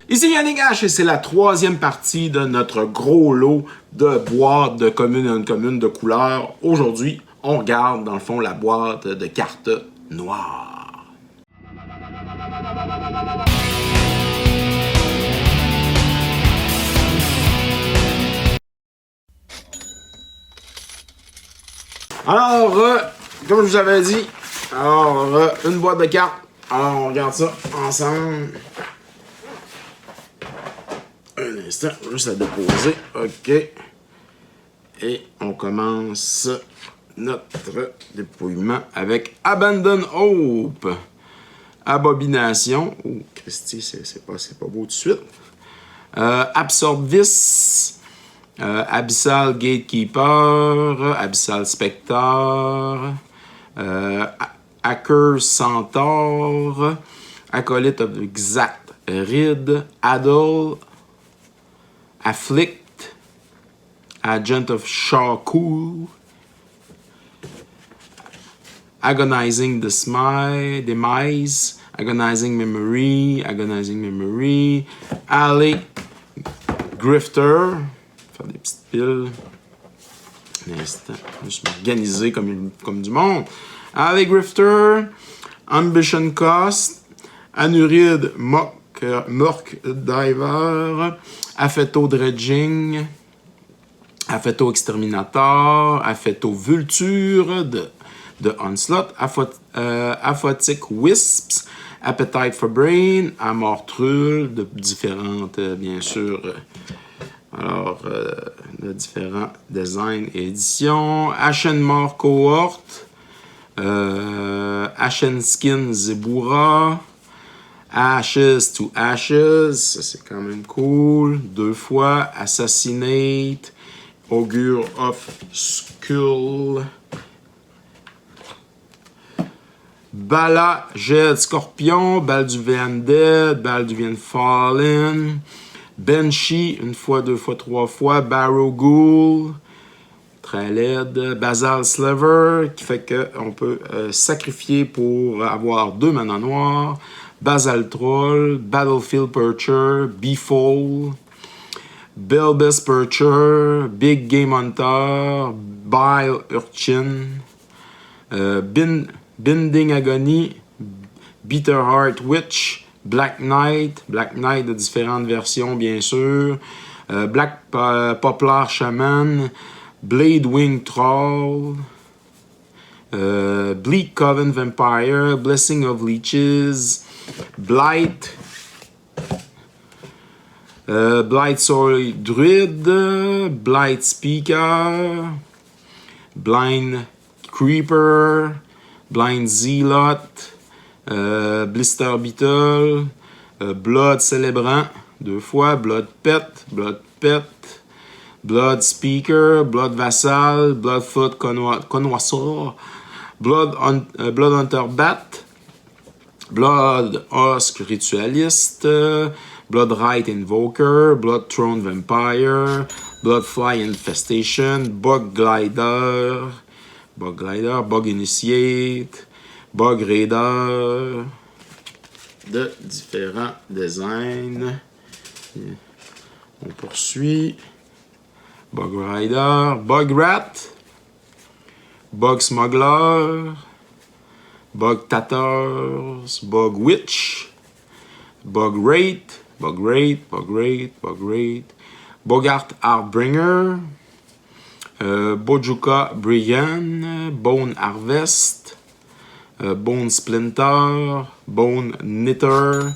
Ici Yannick H et c'est la troisième partie de notre gros lot de boîtes de communes et non-communes de couleurs. Aujourd'hui, on regarde dans le fond la boîte de cartes noires. Alors, comme je vous avais dit, une boîte de cartes. Alors, on regarde ça ensemble. Un instant, juste à déposer. OK. Et on commence notre dépouillement avec Abandon Hope. Abomination. Oh, Christy, c'est pas beau tout de suite. Absorbvis. Abyssal Gatekeeper. Abyssal Spectre. Hacker Centaur. Acolyte of Exact Rid. Adol. Afflict, Agent of Shaku, Agonizing Demise, Agonizing Memory, Alley, Grifter, faire des petites piles, un instant, je vais m'organiser comme du monde, Alley Grifter, Ambition Cost, Anuride Mork Diver, Affetto Dredging, Affetto Exterminator, Affetto Vulture de Onslaught, Aphotic Wisps, Appetite for Brain, Amortrul, de différentes, bien sûr, de différents designs et éditions, Ashenmore Cohort, Ashenskin Zebura, Ashes to Ashes, ça c'est quand même cool. 2 fois. Assassinate, Augure of Skull, Bala, Jed Scorpion, Balduvian Dead, Balduvian Fallen, Banshee, 1 fois, 2 fois, 3 fois, Barrow Ghoul, très laide, Basal Slaver, qui fait qu'on peut sacrifier pour avoir 2 mana noirs, Basal Troll, Battlefield Percher, Beefall, Belbus Percher, Big Game Hunter, Bile Urchin, Binding Agony, Bitterheart Witch, Black Knight de différentes versions bien sûr, Black Poplar Shaman, Blade Wing Troll, Bleak Coven Vampire, Blessing of Leeches, Blight, Blight Soul Druid, Blight Speaker, Blind Creeper, Blind Zealot, Blister Beetle, Blood Célébrant, 2 fois, Blood Pet, Blood Speaker, Blood Vassal, Bloodfoot Connoisseur, Blood Hunter Bat, Blood Husk Ritualiste, Blood Rite Invoker, Blood Throne Vampire, Bloodfly Infestation, Bug Glider, Bug Initiate, Bug Raider, de différents designs. On poursuit. Bug Rider, Bug Rat, Bug Smuggler, Bug Tatters, Bug Witch, Bug Wraith, Bogart Heartbringer, Bojuka Brian, Bone Harvest, Bone Splinter, Bone Knitter,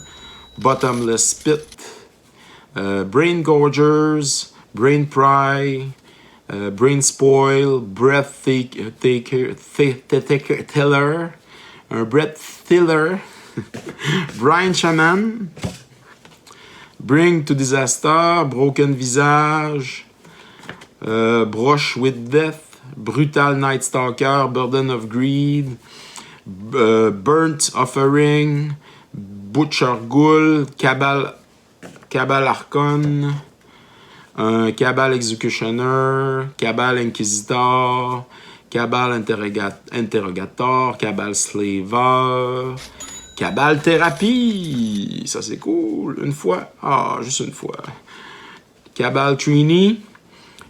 Bottomless Pit, Brain Gorgers, Brain Pry, Brain Spoil, Breath Tiller, un Breath Tiller, Brian Shaman, Bring to Disaster, Broken Visage, Brush with Death, Brutal Night Stalker, Burden of Greed, Burnt Offering, Butcher Ghoul, Cabal Archon, un Cabal Executioner, Cabal Inquisitor, Cabal Interrogator, Cabal Slaver, Cabal Thérapie. Ça, c'est cool. Une fois. Ah, juste une fois. Cabal Trini,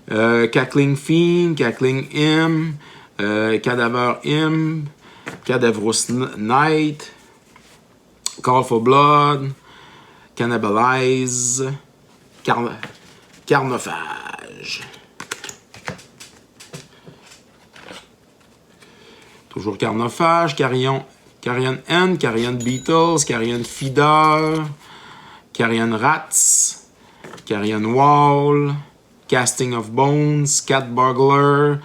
Cackling Fiend, Cackling Imp, Cadaver Imp, Cadaverous Knight, Call for Blood, Cannibalize, Carnophage. Toujours Carnophage, Carrion N, Carrion Beetles, Carrion Feeder, Carrion Rats, Carrion Wall, Casting of Bones, Cat Burglar,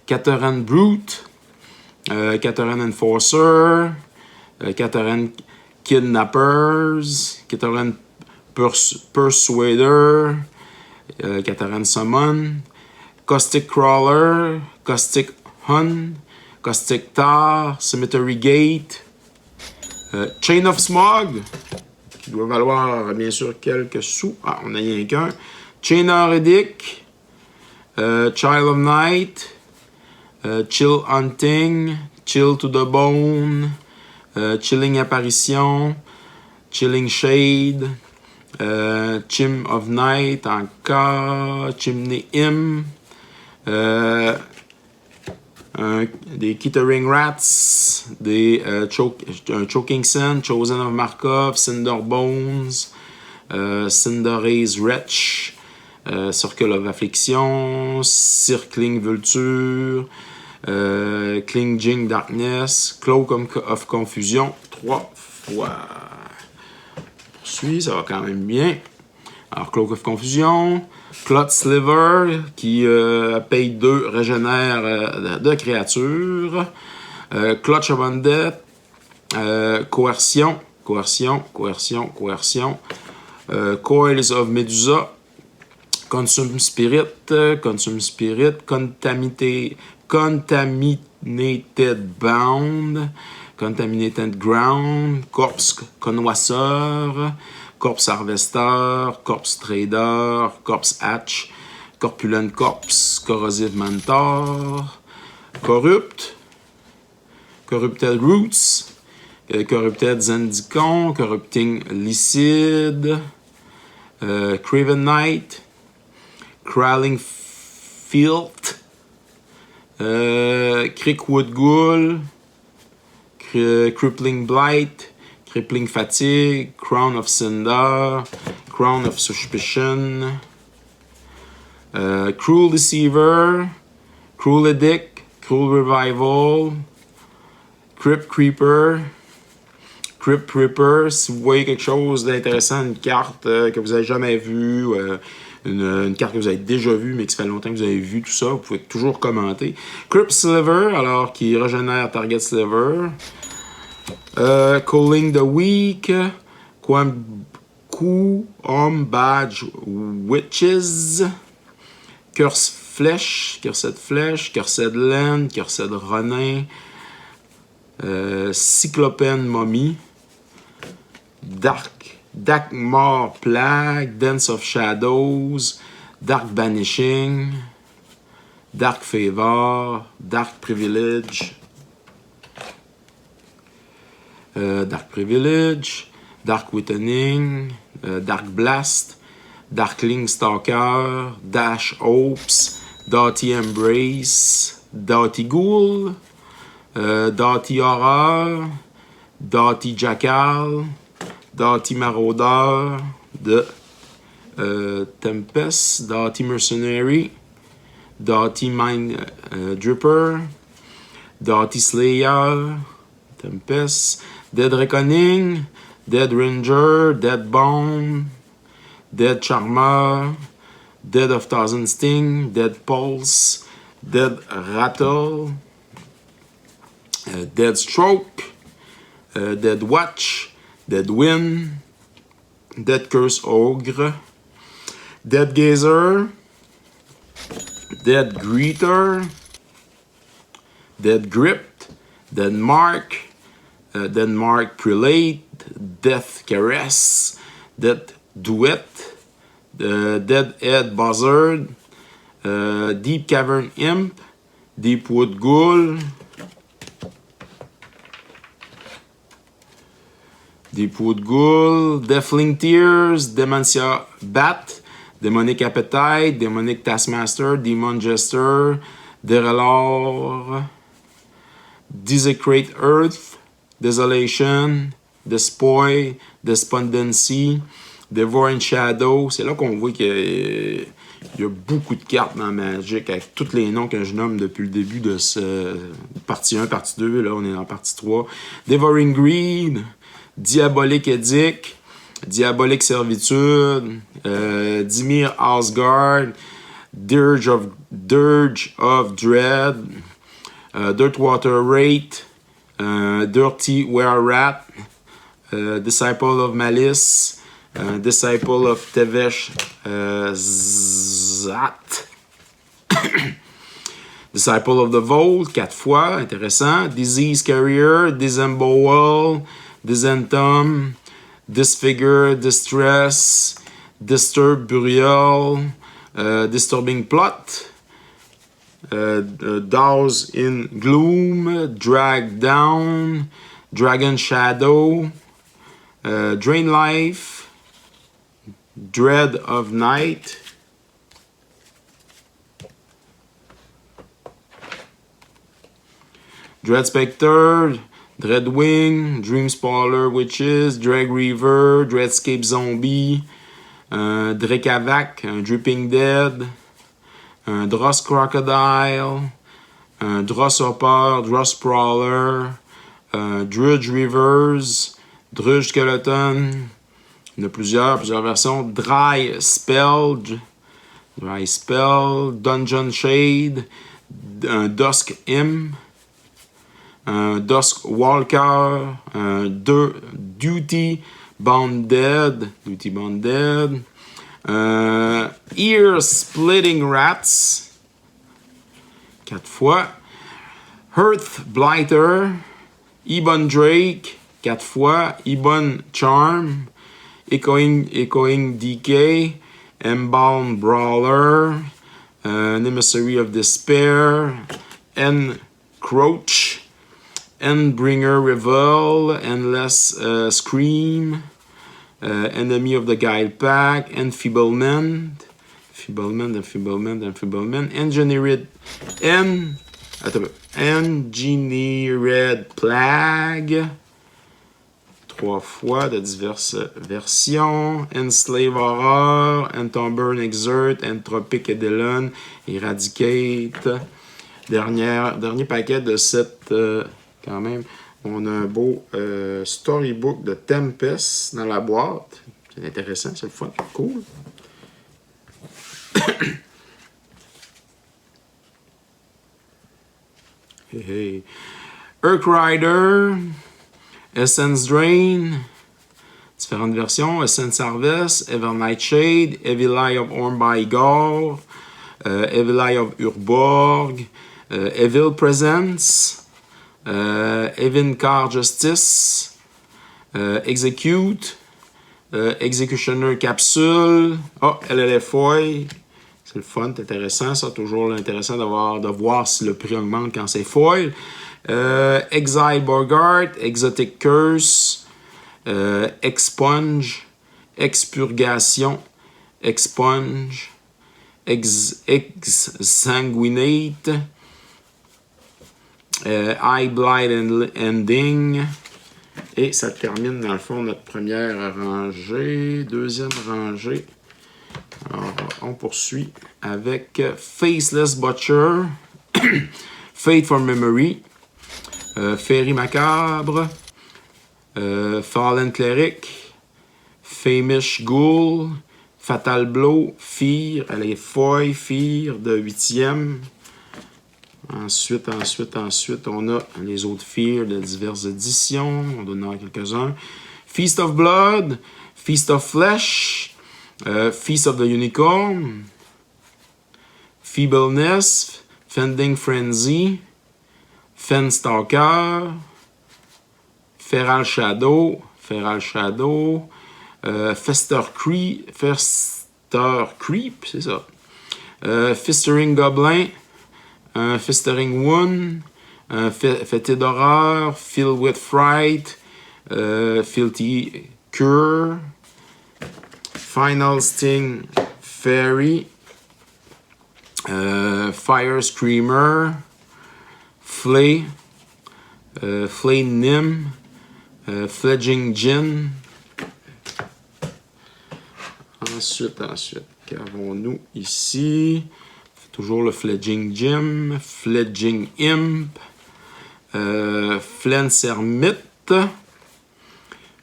Cateran Brute, Cateran Enforcer, Cateran Kidnappers, Cateran Persuader, Cateran Summon, Caustic Crawler, Caustic Hun, Caustic Tar, Cemetery Gate, Chain of Smog, qui doit valoir bien sûr quelques sous. Ah, on n'a rien qu'un. Chain Edic, Child of Night, Chill Hunting, Chill to the Bone, Chilling Apparition, Chilling Shade, Chim of Night encore, Chimney Imp, des Kittering Rats, des Choking Sun, Chosen of Markov, Cinder Bones, Cinderace Wretch, Circle of Affliction, Circling Vulture, Clinging Darkness, Cloak of Confusion, 3 fois. Poursuit, ça va quand même bien. Alors, Cloak of Confusion, Clot Sliver, qui paye 2, régénère de créatures. Clutch of Undead, Coercion, Coils of Medusa, Consume Spirit, Contaminated Bound, Contaminated Ground, Corpse Connoisseur, Corpse Harvester, Corpse Trader, Corpse Hatch, Corpulent Corpse, Corrosive Mentor, Corrupted Roots, Corrupted Zendikon, Corrupting Licid, Craven Knight, Crawling Filth, Crickwood Ghoul, Crippling Blight, Crippling Fatigue, Crown of Cinder, Crown of Suspicion, Cruel Deceiver, Cruel Edict, Cruel Revival, Crypt Creeper, Crypt Ripper. Si vous voyez quelque chose d'intéressant, une carte que vous n'avez jamais vue, une carte que vous avez déjà vue, mais que ça fait longtemps que vous avez vu tout ça, vous pouvez toujours commenter. Crypt Sliver, alors qui régénère Target Sliver. Calling the Weak, Badge Witches, Curse Flèche, Cursed Flèche, Cursed Land, Cursed Ronin, Cyclopen Mommy, Darkmoor Plague, Dance of Shadows, Dark Banishing, Dark Favor, Dark Privilege, Dark Wittening, Dark Blast, Darkling Stalker, Dash Hopes, Doughty Embrace, Doughty Ghoul, Doughty Horror, Doughty Jackal, Doughty Marauder, de Tempest, Doughty Mercenary, Doughty Mind Dripper, Doughty Slayer, Tempest, Dead Reckoning, Dead Ranger, Dead Bone, Dead Charmer, Dead of Thousand Sting, Dead Pulse, Dead Rattle, Dead Stroke, Dead Watch, Dead Wind, Dead Curse Ogre, Dead Gazer, Dead Greeter, Dead Grip, Dead Mark, Dead Mark Prelate, Death Caress, Death Duet, Deadhead Buzzard, Deep Cavern Imp, Deepwood Ghoul, Deathling Tears, Dementia Bat, Demonic Appetite, Demonic Taskmaster, Demon Jester, Derelor, Desecrate Earth, Desolation, Despoil, Despondency, Devouring Shadow. C'est là qu'on voit qu'il y a beaucoup de cartes dans Magic avec tous les noms que je nomme depuis le début de ce partie 1, partie 2. Là, on est en partie 3. Devouring Greed, Diabolic Edict, Diabolic Servitude, Dimir Asgard, Dirge of Dread, Dirtwater Wraith, Dirty Were-Rat, Disciple of Malice, Disciple of Tevesh Zat, Disciple of the Vault, 4 fois, intéressant, Disease Carrier, Disembowel, Disentom, Disfigure, Distress, Disturb Burial, Disturbing Plot, Dows in Gloom, Drag Down, Dragon Shadow, Drain Life, Dread of Night, Dread Spectre, Dreadwing, Dreamspoiler Witches, Drag Reaver, Dreadscape Zombie, Drekavac, Dripping Dead, Dross Crocodile, Dross Hopper, Dross Sprawler, Drudge Reavers, Drudge Skeleton, il y en a plusieurs versions, Dry Spell, Dungeon Shade, Dusk Imp, Dusk Walker, Duty Bound Dead, Ear Splitting Rats, 4 fois, Hearth Blighter, Ebon Drake, 4 fois, Ebon Charm, Echoing Decay, Embalmed Brawler, Emissary of Despair, Encroach, Endbringer Revel, Endless Scream, Enemy of the Guile Pack, Enfeeblement, Engineered Plague, 3 fois de diverses versions, Enslave Horror, Entomber Exert, Entropic Edelon, Eradicate. Dernier paquet de cette, quand même, on a un beau storybook de Tempest dans la boîte. C'est intéressant, c'est le fun, cool. Hey. Urk Rider, Essence Drain, différentes versions, Essence Harvest, Evernight Shade, Evil Eye of Orm-by-Gore, Evil Eye of Urborg, Evil Presence, Evinkar Justice, Execute, Executioner Capsule, LLF Foil. C'est le fun, c'est intéressant, ça, toujours intéressant de voir si le prix augmente quand c'est foil. Exile Bogart, Exotic Curse, Expunge, Expurgation, Expunge, Exsanguinate, Eye Blight Ending. Et ça termine dans le fond notre première rangée, deuxième rangée. Alors, on poursuit avec Faceless Butcher, Fate for Memory, Fairy Macabre, Fallen Cleric, Famish Ghoul, Fatal Blow, Fear, elle est Foy, Fear de 8e. Ensuite, on a les autres Fear de diverses éditions. On doit en avoir quelques-uns. Feast of Blood, Feast of Flesh, Feast of the Unicorn, Feebleness, Fending Frenzy, Fenstalker, Feral Shadow, Fester Spectre Creep, c'est ça. Fistering Goblin, Fistering Wound, Fété d'horreur, Filled with Fright, Filthy Cure, Final Sting Fairy, Fire Screamer, Flay, Flay Nim, Fledging Gin. Ensuite, qu'avons-nous ici? Toujours le Fledging Gym, Fledging Imp, Flens Hermite,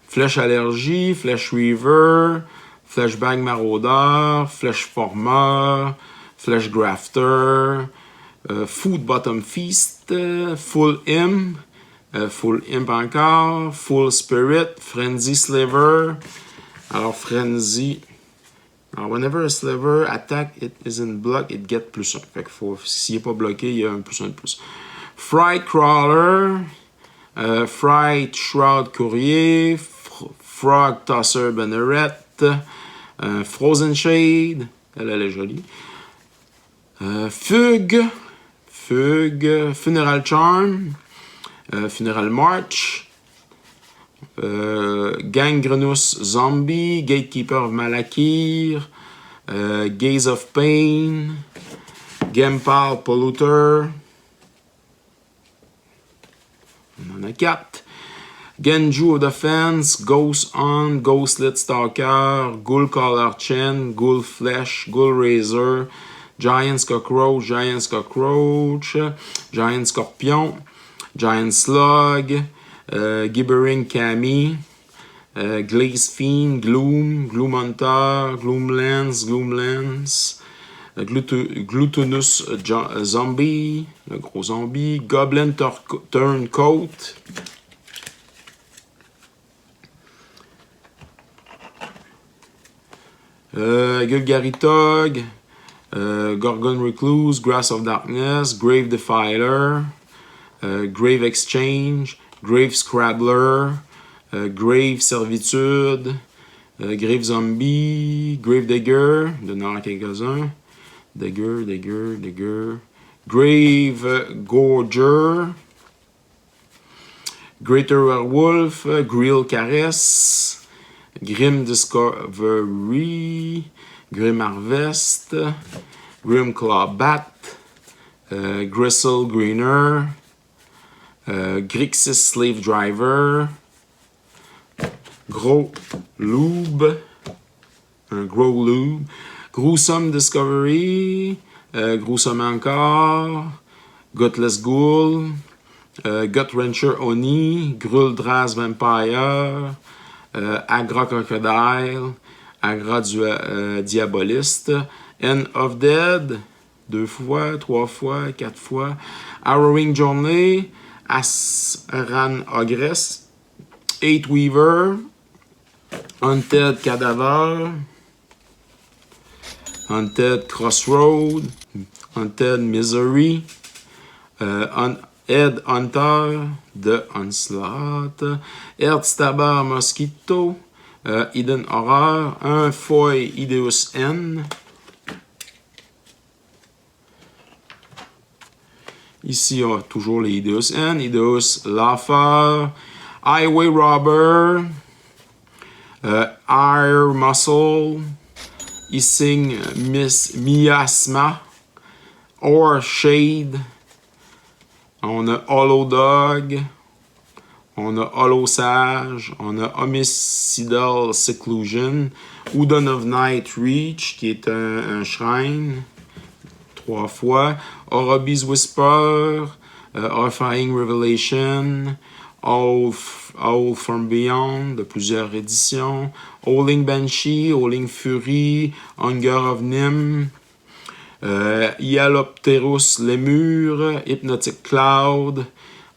Flèche Allergie, Flèche Reaver, Flashbang Maraudeur, Flèche Formeur, Flèche Grafter, Food Bottom Feast, Full Imp, Full Imp encore, Full Spirit, Frenzy Sliver. Alors, Frenzy. Alors, whenever a sliver attack, it isn't blocked, it get +1. Fait que s'il n'est pas bloqué, il y a un +1 de plus. Fright Crawler, Fright Shroud Courrier, Frog Tosser Banneret, Frozen Shade, elle est jolie. Fugue, Funeral Charm, Funeral March, Gangrenous Zombie, Gatekeeper of Malakir, Gaze of Pain, Gempal Polluter. On en a 4. Genju of Defense, Ghost On, Ghostlit Stalker, Ghoul Collar Chin, Ghoul Flesh, Ghoul Razor, Giant Cockroach, Giant Scorpion, Giant Slug, Gibbering Cami, Glaze Fiend, Gloom Hunter, Gloomlance, Glutinous Zombie, le gros zombie, Goblin Turncoat, Gulgaritog, Gorgon Recluse, Grass of Darkness, Grave Defiler, Grave Exchange, Grave Scrabbler, Grave Servitude, Grave Zombie, Grave Digger, de n'avoir quelques-uns, Digger, Grave Gorger, Greater Werewolf, Grill Caress, Grim Discovery, Grim Harvest, Grim Claw Bat, Gristle Greener, Grixis Slave Driver, Gros Lube, Gruesome Discovery, Gruesome encore, Gutless Ghoul, Gut Wrencher Oni, Gruldraz Vampire, Agra Crocodile, Agra Diaboliste, End of Dead, 2 fois, 3 fois, 4 fois, Harrowing Journey, Asran Ogress, Eight Weaver, Hunted Cadaver, Hunted Crossroad, Hunted Misery, Head Hunter, The Onslaught, Erdstabber Mosquito, Hidden Horror, un Foy Ideus N. Ici, on a toujours les Ideus N, Ideus Laugher, Highway Robber, Air Muscle, Hissing Miasma, Or Shade, on a Hollow Dog, on a Hollow Sage, on a Homicidal Seclusion, Udon of Night Reach, qui est un shrine, 3 fois, Orobi's Whisper, Horrifying Revelation, All from Beyond, de plusieurs éditions, Howling Banshee, Howling Fury, Hunger of Nim, Hyalopterus Lemur, Hypnotic Cloud,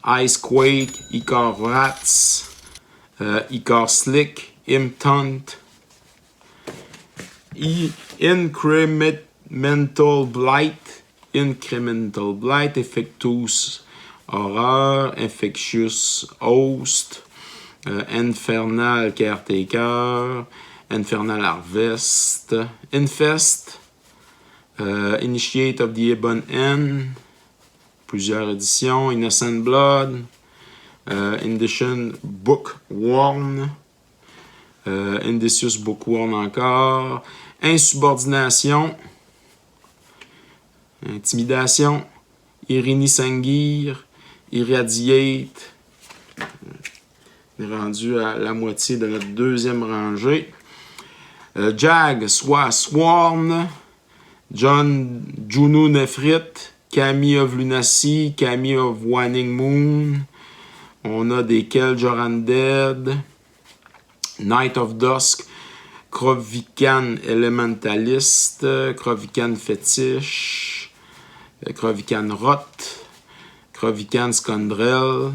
Icequake, Icar Rats, Icar Slick, Imtant, Incremental Blight, Effectus Horror, Infectious Host, Infernal Caretaker, Infernal Harvest, Infest, Initiate of the Ebon End, plusieurs éditions, Innocent Blood, Indition Bookworm, Indicious Bookworm encore, Insubordination, Intimidation, Irini Sangir, Irradiate. On est rendu à la moitié de notre deuxième rangée. Jag, soit Swarm, John Juno Nephrit, Kami of Lunacy, Kami of Waning Moon. On a des Kel'Joran Dead, Night of Dusk, Krovikan Elementalist, Krovikan Fetish, Krovikan Rot, Krovikan Skundrel,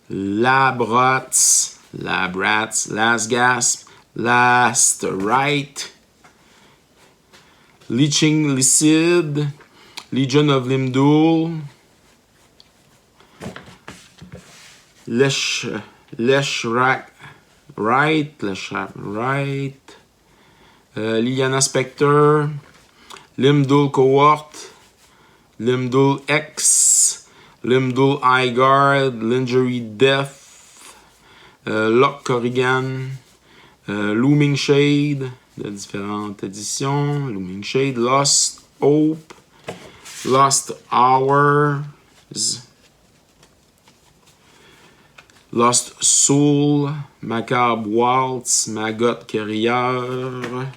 Labrats, Last Gasp, Last Right, Leeching Lycid, Legion of Limdul, Leshrac Right, Liliana Spectre, Limdul Cohort, Limdul X, Limdul Highguard, Lingerie Death, Lock Corrigan, Looming Shade, de différentes éditions, Looming Shade, Lost Hope, Lost Hours, Lost Soul, Macabre Waltz, Maggot Carrier,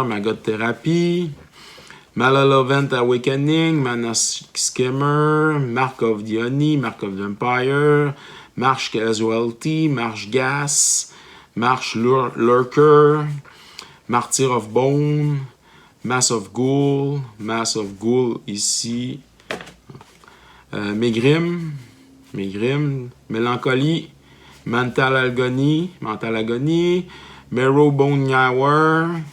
Maggot Therapy, Malevolent Awakening, Manas Skimmer, Mark of the Honey, Mark of the Empire, Marsh Casualty, Marsh Gas, Marsh Lurker, Martyr of Bone, Mass of Ghoul ici, Megrim, Mélancolie, Mental Agony, Marrow Bone Nyawer,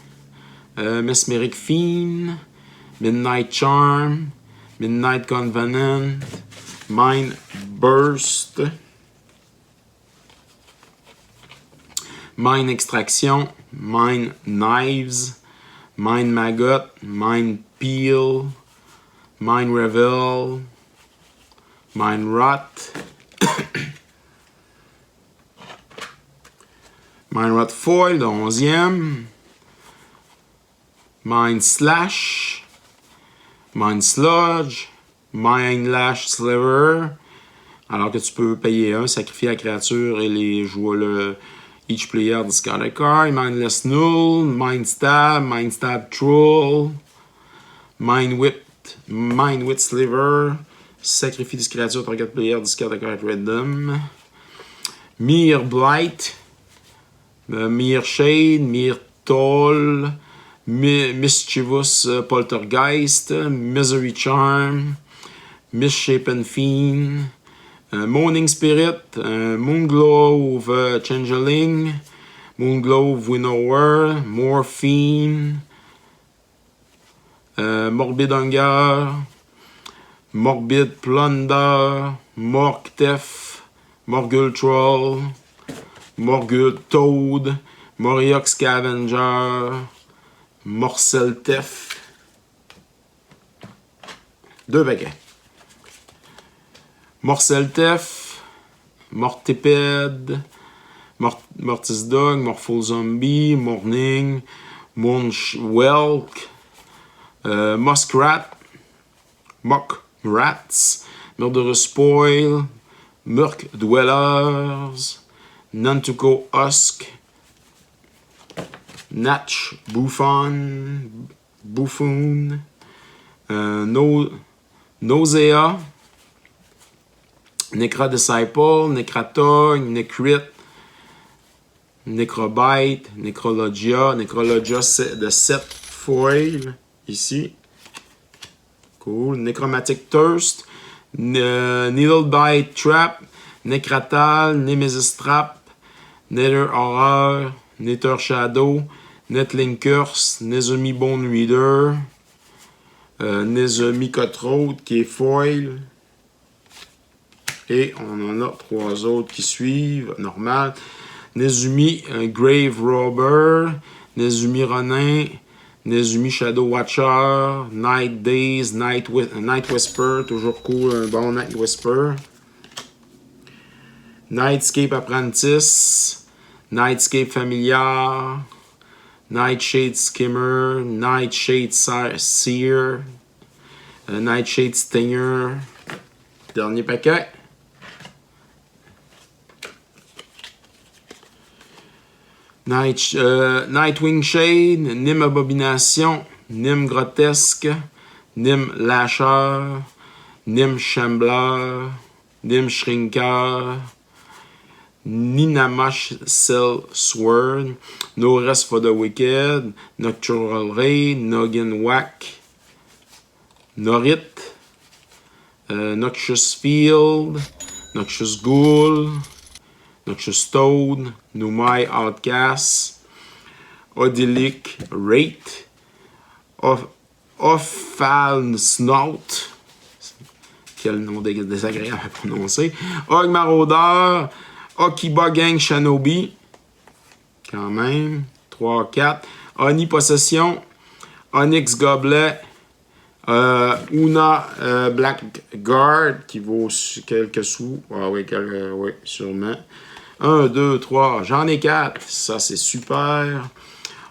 Mesmeric Fiend, Midnight Charm, Midnight Covenant, Mind Burst, Mind Extraction, Mind Knives, Mind Maggot, Mind Peel, Mind Revel, Mind Rot, Mind Rot Foil, le 11e, Mind Slash, Mind Sludge, Mind Lash Sliver, alors que tu peux payer un, sacrifier la créature et les jouer each player discard a card, Mindless Null, Mind Stab Troll, Mind Wit Sliver, sacrifie des créatures, target player discard a card random, Mere Blight, Mere Shade, Mere Toll, Mischievous Poltergeist, Misery Charm, Misshapen Fiend, Moaning Spirit, Moonglove Changeling, Moonglove Winnower, Morphine, Morbid Hunger, Morbid Plunder, Morktef, Morgul Troll, Morgul Toad, Moriok Scavenger, Morceltef. 2 paquets. Morceltef, Mortiped, Mortis Dog, Morpho Zombie, Morning, Moonwelk, Muskrat, Mock Rats, Murderous Spoil, Murk Dwellers, Nantuko Husk, Natch Buffoon, Nausea, Necra Disciple, Necratog, Necrit, Necrobite, Necrologia de 7 foil, ici. Cool. Necromantic Thirst, Needlebite Trap, Necratal, Nemesis Trap, Nether Horror, Nether Shadow, Netling Curse, Nezumi Bone Reader, Nezumi Cutthroat qui est foil. Et on en a 3 autres qui suivent, normal. Nezumi Grave Robber, Nezumi Ronin, Nezumi Shadow Watcher, Night Days, Night Whisper, toujours cool, un bon Night Whisper. Nightscape Apprentice, Nightscape Familiar, Nightshade Skimmer, Nightshade Seer, Nightshade Stinger. Dernier paquet. Nightwing Shade, Nym Abomination, Nym Grotesque, Nym Lasher, Nym Shambler, Nym Shrinker, Ninamash Cell Sword, No Rest for the Wicked, Nocturnal Ray, Noggin Whack, Norit, Noxious Field, Noxious Ghoul, Noxious Toad, Numai Outcast, Odilic Wraith, Ophal Snout, quel nom désagréable à prononcer, Og Maraudeur, Okiba Gang Shinobi, quand même, 3-4, Oni Possession, Onyx Goblet, Una Blackguard, qui vaut quelques sous, ah oui, oui, sûrement, 1, 2, 3, j'en ai 4, ça c'est super,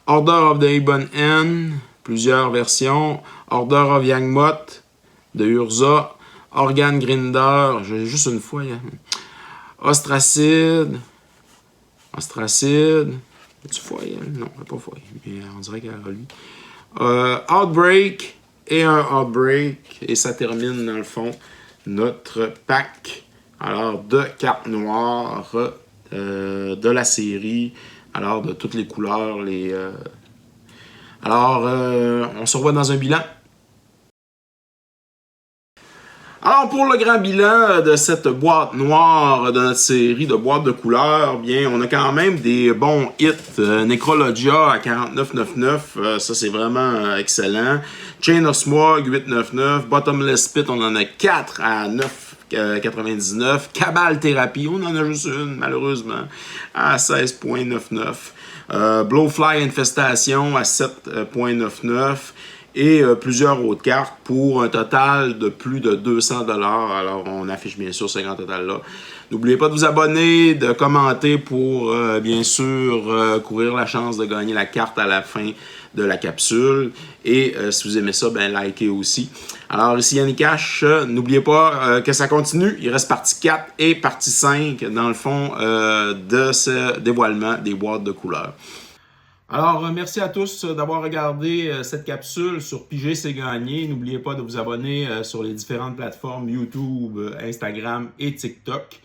Order of the Ebon End, plusieurs versions, Order of Yangmoth, de Urza, Organ Grinder, j'ai juste une fois, hein. Ostracide, tu foyer? Non, pas foyer, mais on dirait qu'elle a lui. Outbreak et un Outbreak, et ça termine dans le fond notre pack alors de cartes noires de la série, alors de toutes les couleurs. On se revoit dans un bilan. Alors, pour le grand bilan de cette boîte noire de notre série de boîtes de couleurs, bien, on a quand même des bons hits. Necrologia à 49,99, ça c'est vraiment excellent. Chain of Smog 8,99. Bottomless Pit, on en a 4 à 9,99. Cabal Thérapie, on en a juste une, malheureusement, à 16,99. Blowfly Infestation à 7,99. Et plusieurs autres cartes pour un total de plus de 200 $. Alors, on affiche bien sûr ce grand total-là. N'oubliez pas de vous abonner, de commenter pour, bien sûr, courir la chance de gagner la carte à la fin de la capsule. Et si vous aimez ça, ben likez aussi. Alors, ici Yannick H. N'oubliez pas que ça continue. Il reste partie 4 et partie 5, dans le fond, de ce dévoilement des boîtes de couleurs. Alors, merci à tous d'avoir regardé cette capsule sur Piger c'est gagné. N'oubliez pas de vous abonner sur les différentes plateformes YouTube, Instagram et TikTok,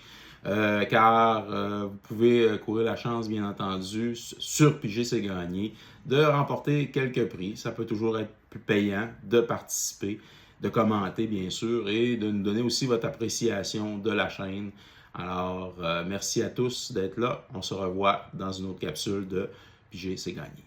car vous pouvez courir la chance, bien entendu, sur Piger c'est gagné, de remporter quelques prix. Ça peut toujours être plus payant de participer, de commenter, bien sûr, et de nous donner aussi votre appréciation de la chaîne. Alors, merci à tous d'être là. On se revoit dans une autre capsule de Piger c'est gagné.